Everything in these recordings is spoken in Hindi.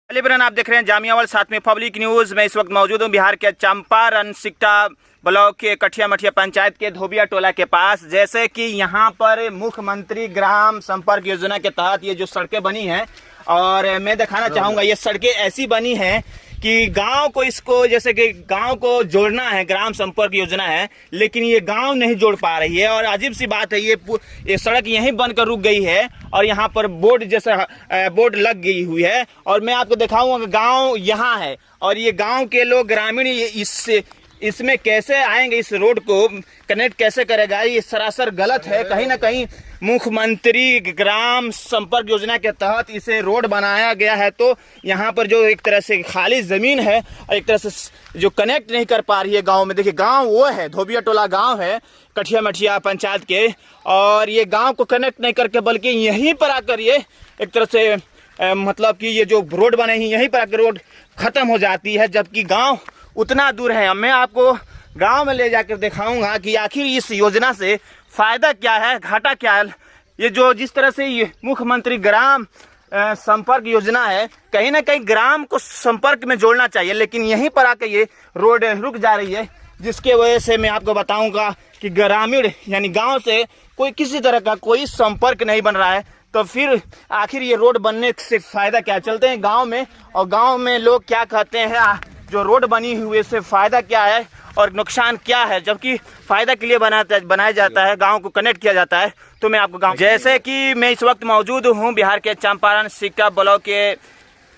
अलीबरन आप देख रहे हैं जामियावाल साथ में पब्लिक न्यूज। मैं इस वक्त मौजूद हूं बिहार के चंपारण सिकटा ब्लॉक के कठिया मठिया पंचायत के धोबिया टोला के पास। जैसे कि यहां पर मुख्यमंत्री ग्राम संपर्क योजना के तहत ये जो सड़कें बनी हैं, और मैं दिखाना चाहूंगा ये सड़कें ऐसी बनी हैं कि गांव को इसको जैसे कि गांव को जोड़ना है, ग्राम संपर्क योजना है, लेकिन ये गांव नहीं जोड़ पा रही है। और अजीब सी बात है, ये सड़क यहीं बनकर रुक गई है और यहाँ पर बोर्ड जैसा बोर्ड लग गई हुई है। और मैं आपको दिखाऊंगा गांव यहाँ है और ये गांव के लोग ग्रामीण इसमें कैसे आएंगे, इस रोड को कनेक्ट कैसे करेगा, ये सरासर गलत है। कहीं ना कहीं मुख्यमंत्री ग्राम संपर्क योजना के तहत इसे रोड बनाया गया है, तो यहाँ पर जो एक तरह से खाली जमीन है और एक तरह से जो कनेक्ट नहीं कर पा रही है गांव में। देखिए गांव वो है, धोबिया टोला गांव है कठिया मठिया पंचायत के, और ये गांव को कनेक्ट नहीं करके बल्कि यहीं पर आकर ये एक तरह से मतलब कि ये जो रोड बने हैं यहीं पर आकर रोड खत्म हो जाती है, जबकि गाँव उतना दूर है। मैं आपको गांव में ले जाकर दिखाऊंगा कि आखिर इस योजना से फायदा क्या है, घाटा क्या है। ये जो जिस तरह से ये मुख्यमंत्री ग्राम संपर्क योजना है, कहीं ना कहीं ग्राम को संपर्क में जोड़ना चाहिए, लेकिन यहीं पर आकर ये रोड रुक जा रही है, जिसके वजह से मैं आपको बताऊंगा कि ग्रामीण यानी गांव से कोई किसी तरह का कोई संपर्क नहीं बन रहा है। तो फिर आखिर ये रोड बनने से फायदा क्या। चलते हैं गाँव में और गाँव में लोग क्या कहते हैं, जो रोड बनी हुई से फायदा क्या है और नुकसान क्या है। जबकि फायदा के लिए बनाया जाता है, गांव को कनेक्ट किया जाता है। तो मैं आपको गांव जैसे कि मैं इस वक्त मौजूद हूं बिहार के चंपारण सिकटा ब्लॉक के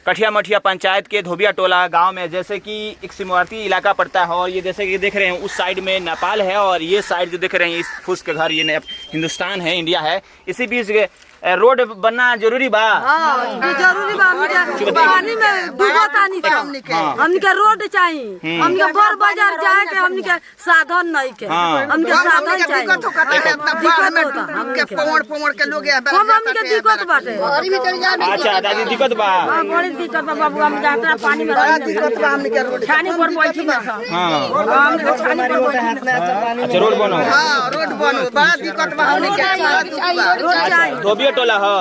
कठिया मठिया पंचायत के धोबिया टोला गांव में। जैसे कि एक सीमावर्ती इलाका पड़ता है और ये जैसे कि देख रहे हैं उस साइड में नेपाल है और ये साइड जो देख रहे हैं इस फूस के घर ये हिंदुस्तान है, इंडिया है। इसी बीच रोड बनना जरूरी बा। जरूरी बा। पानी में डूबत आनी के हमनी के रोड चाहिए, हमनी के बड़ बाजार जाए के हमनी के साधन नहीं के, हमनी के साधन चाहिए। दिक्कत होता हमनी के पौड़ के लोग हमनी के दिक्कत बाटे। अच्छा दादी दिक्कत बा, बड़ी दिक्कत बा बाबू। हम जाते पानी में दिक्कत बा, हमनी के रोड छानी पर बैठी ना। हां हमनी के छानी पर बैठी। अच्छा रोड बनो, हां रोड बनो, बड़ा दिक्कत बा हमनी के रोड चाहिए। टोला हो।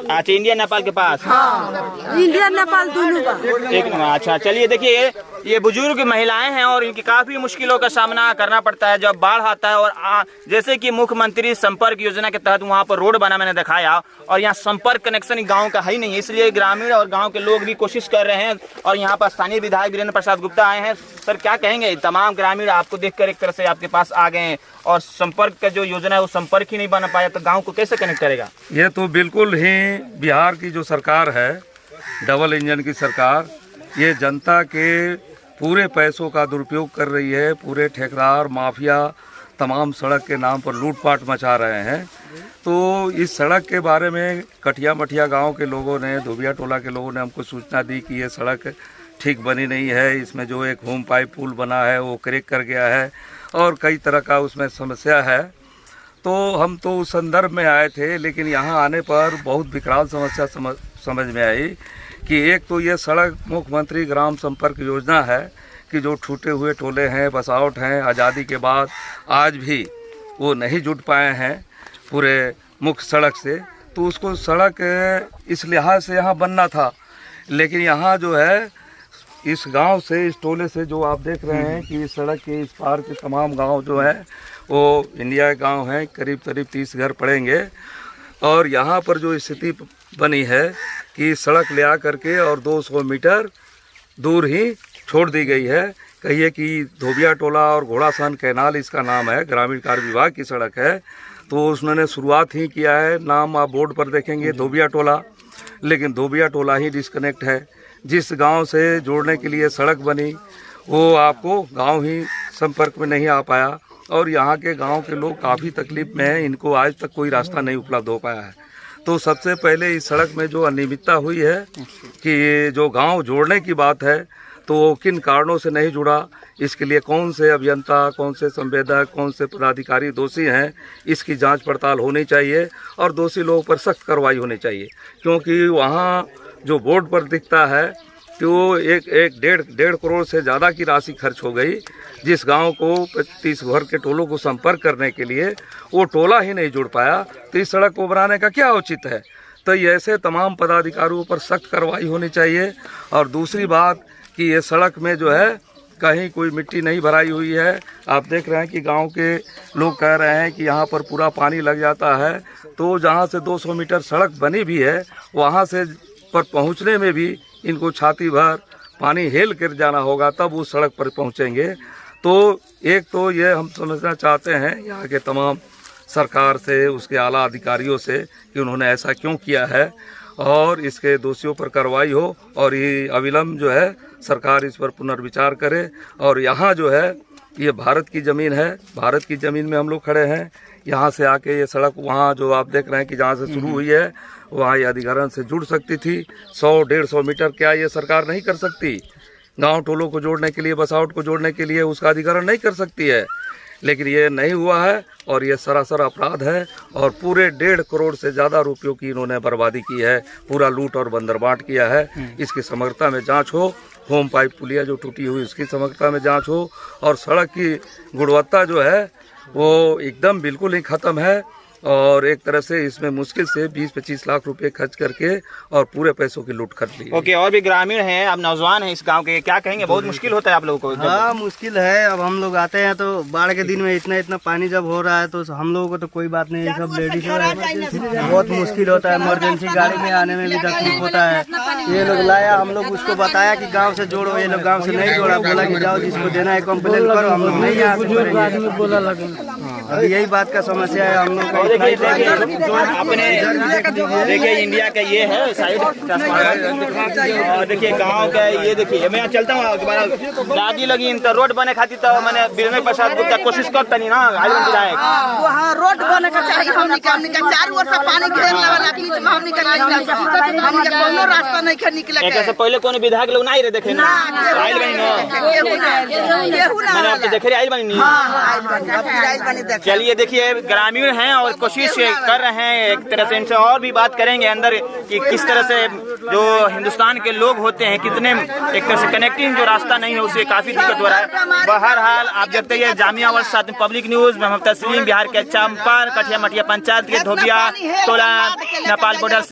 अच्छा इंडिया नेपाल के पास। इंडिया नेपाल दोनों का एक। अच्छा चलिए देखिए ये बुजुर्ग महिलाएं हैं और इनकी काफी मुश्किलों का सामना करना पड़ता है जब बाढ़ आता है। और जैसे कि मुख्यमंत्री संपर्क योजना के तहत वहां पर रोड बना मैंने दिखाया, और यहाँ संपर्क कनेक्शन गांव का है ही नहीं है, इसलिए ग्रामीण और गांव के लोग भी कोशिश कर रहे हैं। और यहाँ पर स्थानीय विधायक वीरेंद्र प्रसाद गुप्ता आए हैं। सर क्या कहेंगे, तमाम ग्रामीण आपको देखकर एक तरह से आपके पास आ गए हैं और संपर्क का जो योजना है वो संपर्क ही नहीं बना पाया, तो गाँव को कैसे कनेक्ट करेगा। ये तो बिल्कुल ही बिहार की जो सरकार है, डबल इंजन की सरकार, ये जनता के पूरे पैसों का दुरुपयोग कर रही है। पूरे ठेकेदार माफिया तमाम सड़क के नाम पर लूटपाट मचा रहे हैं। तो इस सड़क के बारे में कठिया मठिया गांव के लोगों ने, धोबिया टोला के लोगों ने हमको सूचना दी कि ये सड़क ठीक बनी नहीं है, इसमें जो एक होम पाइप पुल बना है वो क्रैक कर गया है और कई तरह का उसमें समस्या है। तो हम तो उस संदर्भ में आए थे, लेकिन यहाँ आने पर बहुत विकराल समस्या समझ में आई कि एक तो ये सड़क मुख्यमंत्री ग्राम संपर्क योजना है कि जो छूटे हुए टोले हैं, बसावट हैं, आज़ादी के बाद आज भी वो नहीं जुट पाए हैं पूरे मुख्य सड़क से। तो उसको सड़क इस लिहाज से यहाँ बनना था, लेकिन यहाँ जो है इस गांव से, इस टोले से जो आप देख रहे हैं कि इस सड़क के इस पार के तमाम गांव जो है वो इंडिया के गांव हैं, करीब 30 घर पड़ेंगे। और यहाँ पर जो स्थिति बनी है कि सड़क ले आ करके और 200 मीटर दूर ही छोड़ दी गई है। कहिए कि धोबिया टोला और घोड़ासान कैनाल इसका नाम है, ग्रामीण कार्य विभाग की सड़क है। तो उसने शुरुआत ही किया है, नाम आप बोर्ड पर देखेंगे धोबिया टोला, लेकिन धोबिया टोला ही डिस्कनेक्ट है। जिस गांव से जोड़ने के लिए सड़क बनी वो आपको गांव ही संपर्क में नहीं आ पाया और यहाँ के गांव के लोग काफ़ी तकलीफ में हैं, इनको आज तक कोई रास्ता नहीं उपलब्ध हो पाया है। तो सबसे पहले इस सड़क में जो अनियमितता हुई है कि ये जो गांव जोड़ने की बात है तो वो किन कारणों से नहीं जुड़ा, इसके लिए कौन से अभियंता, कौन से संवेदक, कौन से पदाधिकारी दोषी हैं, इसकी जांच पड़ताल होनी चाहिए और दोषी लोगों पर सख्त कार्रवाई होनी चाहिए। क्योंकि वहाँ जो बोर्ड पर दिखता है कि वो डेढ़ करोड़ से ज़्यादा की राशि खर्च हो गई, जिस गांव को 30 घर के टोलों को संपर्क करने के लिए वो टोला ही नहीं जुड़ पाया। तो इस सड़क को बनाने का क्या औचित्य है। तो ये ऐसे तमाम पदाधिकारियों पर सख्त कार्रवाई होनी चाहिए। और दूसरी बात कि ये सड़क में जो है कहीं कोई मिट्टी नहीं भराई हुई है। आप देख रहे हैं कि गांव के लोग कह रहे हैं कि यहाँ पर पूरा पानी लग जाता है, तो जहाँ से 200 मीटर सड़क बनी भी है वहाँ से पर पहुँचने में भी इनको छाती भर पानी हेल कर जाना होगा, तब उस सड़क पर पहुँचेंगे। तो एक तो ये हम समझना चाहते हैं यहाँ के तमाम सरकार से, उसके आला अधिकारियों से कि उन्होंने ऐसा क्यों किया है और इसके दोषियों पर कार्रवाई हो और ये अविलंब जो है सरकार इस पर पुनर्विचार करे। और यहाँ जो है ये भारत की ज़मीन है, भारत की ज़मीन में हम लोग खड़े हैं। यहाँ से आके ये सड़क वहाँ जो आप देख रहे हैं कि जहाँ से शुरू हुई है वहाँ ये अधिग्रहण से जुड़ सकती थी। 100-150 मीटर क्या ये सरकार नहीं कर सकती? गांव टोलों को जोड़ने के लिए, बसावट को जोड़ने के लिए उसका अधिग्रहण नहीं कर सकती है, लेकिन ये नहीं हुआ है और ये सरासर अपराध है। और पूरे 1.5 करोड़ से ज़्यादा रुपयों की इन्होंने बर्बादी की है, पूरा लूट और बंदरबाट किया है। इसकी समग्रता में जांच हो, होम पाइप पुलिया जो टूटी हुई उसकी समग्रता में जांच हो, और सड़क की गुणवत्ता जो है वो एकदम बिल्कुल ही ख़त्म है। और एक तरह से इसमें मुश्किल से 20-25 लाख रुपए खर्च करके और पूरे पैसों की लूट कर ली। ओके, और भी ग्रामीण हैं, अब नौजवान हैं इस गांव के, क्या कहेंगे? बहुत मुश्किल होता है आप लोगों को? हाँ, मुश्किल है। अब हम लोग आते हैं तो बाढ़ के दिन में इतना पानी जब हो रहा है तो हम लोगों को तो कोई बात नहीं, सब लेडीज है, बहुत मुश्किल होता है। इमरजेंसी गाड़ी में आने में भी तकलीफ होता है। ये लोग लाया, हम लोग उसको बताया कि गाँव से जोड़ो, ये लोग गाँव से नहीं जोड़ा, बोला कि जाओ जिसको देना है कंप्लेन करो, हम लोग नहीं अब यही बात का समस्या है हम लोग को। अपने देखिए इंडिया का ये है साइड, और देखिए गांव का ये देखिए। मैं चलता हूँ, दादी लगी इन रोड बने खाती तो मैंने बिरमे प्रसाद गुप्ता कोशिश करता नहीं ना आईवन विधायक। वहाँ रोड बने का चाहिए, हमने चारों ओर से पानी घेर लेवल, बीच में हमने कोनो रास्ता नहीं के निकले। एक से पहले कोनो विधायक लोग नहीं रहे देखे ना, आइल बनी ना, मैंने अब तो देखे आइल बनी नहीं। चलिए देखिए ग्रामीण हैं और कोशिश कर रहे हैं एक तरह से। इनसे और भी बात करेंगे अंदर कि किस तरह से जो हिंदुस्तान के लोग होते हैं कितने एक तरह से कनेक्टिंग जो रास्ता नहीं है उसे काफी दिक्कत हो रहा है। बहरहाल आप देखते हैं जामिया वर्ष साथ में पब्लिक न्यूज में हम तस्लीम, बिहार के चंपारण कठिया मठिया पंचायत के धोबिया टोला नेपाल बॉर्डर।